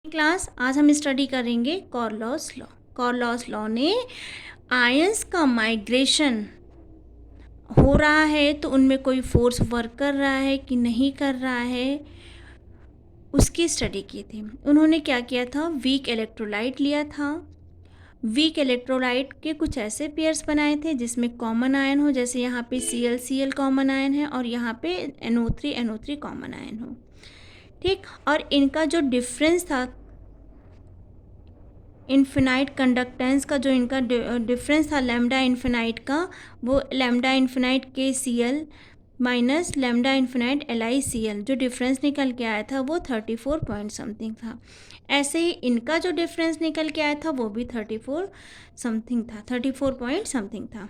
Class आज हम study करेंगे कॉर्लॉस लॉ। कॉर्लॉस लॉ ने आयंस का माइग्रेशन हो रहा है तो उनमें कोई फोर्स वर्क कर रहा है कि नहीं कर रहा है, उसकी स्टडी की थी। उन्होंने क्या किया था, वीक इलेक्ट्रोलाइट लिया था। वीक इलेक्ट्रोलाइट के कुछ ऐसे पेयर्स बनाए थे जिसमें कॉमन आयन हो, जैसे यहाँ पे Cl कॉमन आयन है और यहाँ पे NO3 कॉमन आयन हो। ठीक, और इनका जो डिफरेंस था, इन्फिनाइट कंडक्टेंस का जो इनका डिफरेंस था लैम्डा इन्फिनाइट का, वो lambda infinite KCl minus lambda infinite LiCl जो डिफरेंस निकल के आया था वो 34 पॉइंट समथिंग था। ऐसे ही इनका जो डिफरेंस निकल के आया था वो भी 34 पॉइंट समथिंग था।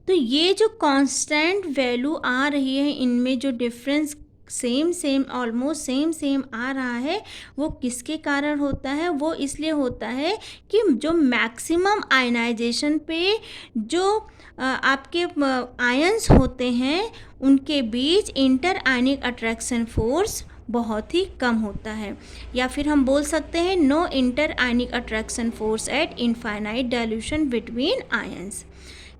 तो ये जो कांस्टेंट वैल्यू आ रही है, इनमें जो डिफरेंस सेम ऑलमोस्ट सेम आ रहा है, वो किसके कारण होता है? वो इसलिए होता है कि जो मैक्सिमम आयनाइजेशन पे जो आपके आयंस होते हैं उनके बीच इंटर आयनिक अट्रैक्शन फोर्स बहुत ही कम होता है, या फिर हम बोल सकते हैं no interionic attraction force at infinite dilution between ions.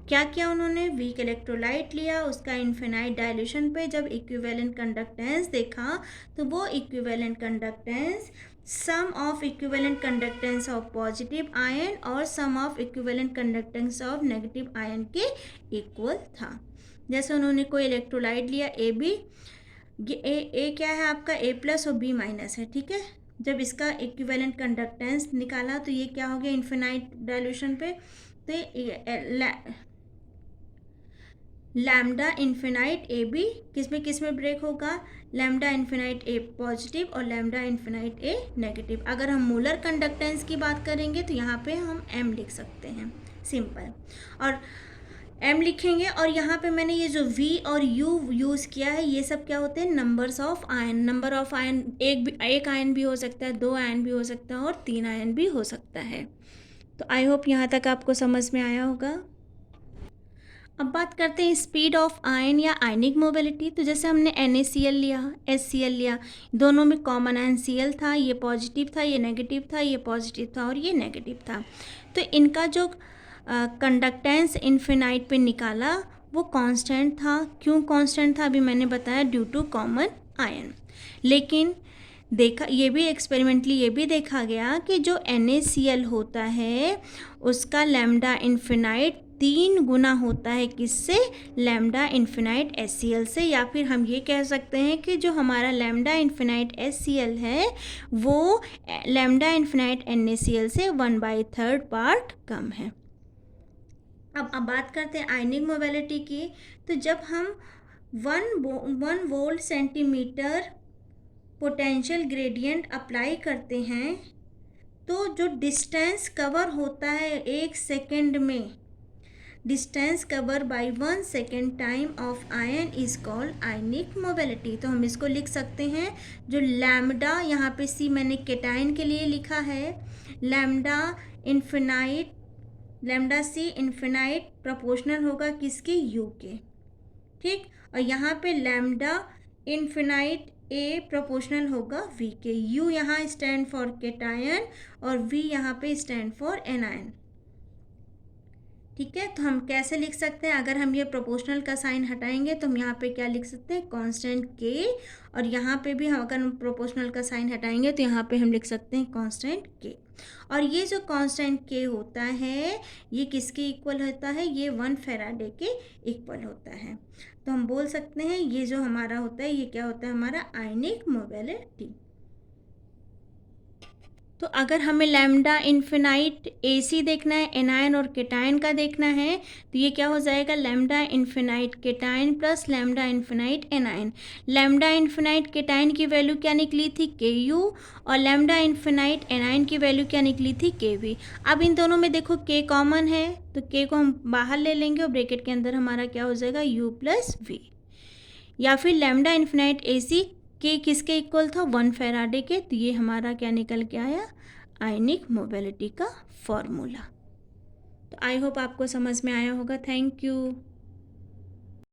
क्या किया उन्होंने, वीक इलेक्ट्रोलाइट लिया, उसका इन्फिनाइट डाइल्यूशन पे जब इक्विवेलेंट कंडक्टेंस देखा तो वो equivalent conductance sum of equivalent conductance of positive ion और sum of equivalent conductance of negative ion के इक्वल था। जैसे उन्होंने कोई इलेक्ट्रोलाइट लिया AB, ये ए क्या है आपका A+ और B- है, ठीक है। जब इसका इक्विवेलेंट कंडक्टेंस निकाला तो ये क्या हो गया इन्फिनाइट डाइल्यूशन पे, तो लैम्डा इन्फिनाइट AB किस में ब्रेक होगा, लैम्डा इन्फिनाइट A पॉजिटिव और लैम्डा इन्फिनाइट A नेगेटिव। अगर हम मोलर कंडक्टेंस की बात करेंगे तो यहाँ पे हम M लिख सकते हैं, सिंपल, और M लिखेंगे। और यहाँ पे मैंने ये जो V और U यूज़ किया है, ये सब क्या होते हैं, numbers of ion. Number of ion एक आयन भी हो सकता है, 2 आयन भी हो सकता है और 3 आयन भी हो सकता है। तो आई होप यहाँ तक आपको समझ में आया होगा। अब बात करते हैं स्पीड ऑफ आयन या आयनिक मोबिलिटी। तो जैसे हमने NaCl लिया, HCl लिया, दोनों में कॉमन आयन Cl था, ये पॉजिटिव था, ये नेगेटिव था, ये पॉजिटिव था और ये नेगेटिव था। तो इनका जो कंडक्टेंस इन्फिनाइट पे निकाला वो कांस्टेंट था। क्यों कांस्टेंट था अभी मैंने बताया, ड्यू टू कॉमन आयन। लेकिन देखा, ये भी एक्सपेरिमेंटली ये भी देखा गया कि जो NaCl होता है उसका लैम्डा इन्फिनाइट 3 गुना होता है, किससे, लैम्डा इन्फिनाइट HCl से। या फिर हम ये कह सकते हैं कि जो हमारा लैम्डा इन्फिनाइट HCl है वो लैम्डा इन्फिनाइट NaCl से 1/3 पार्ट कम है। अब बात करते हैं आयनिक मोबिलिटी की। तो जब हम 1 volt centimetre potential gradient apply करते हैं तो जो डिस्टेंस कवर होता है 1 सेकेंड में, distance cover by 1 second time of ion is called ionic mobility. तो हम इसको लिख सकते हैं, जो लैम्डा, यहाँ पे C मैंने केटाइन के लिए लिखा है, लैम्डा C इन्फिनाइट प्रोपोर्शनल होगा किसके, U के, ठीक। और यहाँ पे लैम्डा इन्फिनाइट A प्रोपोर्शनल होगा V के। U यहाँ स्टैंड फॉर केटायन और V यहाँ पे स्टैंड फॉर एनायन, ठीक है। तो हम कैसे लिख सकते हैं, अगर हम ये प्रोपोर्शनल का साइन हटाएंगे तो हम यहाँ पे क्या लिख सकते हैं, कांस्टेंट K, और यहाँ पे भी हम अगर प्रोपोर्शनल का साइन हटाएंगे तो यहाँ पे हम लिख सकते हैं कांस्टेंट K। और ये जो कांस्टेंट K होता है ये किसके इक्वल होता है, ये 1 फैराडे के इक्वल होता है। तो हम बोल सकते हैं ये जो हमारा होता है ये क्या होता है, हमारा आयनिक मोबिलिटी। तो अगर हमें लैम्डा इन्फिनाइट AC देखना है, एनायन और केटायन का देखना है, तो ये क्या हो जाएगा, lambda infinite cation plus lambda infinite anion. Lambda infinite cation की वैल्यू क्या निकली थी, Ku, और लैम्डा इन्फिनाइट एनायन की वैल्यू क्या निकली थी, Kv। अब इन दोनों में देखो K कॉमन है तो K को हम बाहर ले लेंगे और ब्रैकेट के अंदर हमारा क्या हो जाएगा, U+V। या फिर लैम्डा इन्फिनाइट AC के किसके इक्वल था, 1 फैराडे के। तो ये हमारा क्या निकल के आया, आयनिक मोबिलिटी का फॉर्मूला। तो आई होप आपको समझ में आया होगा। Thank you.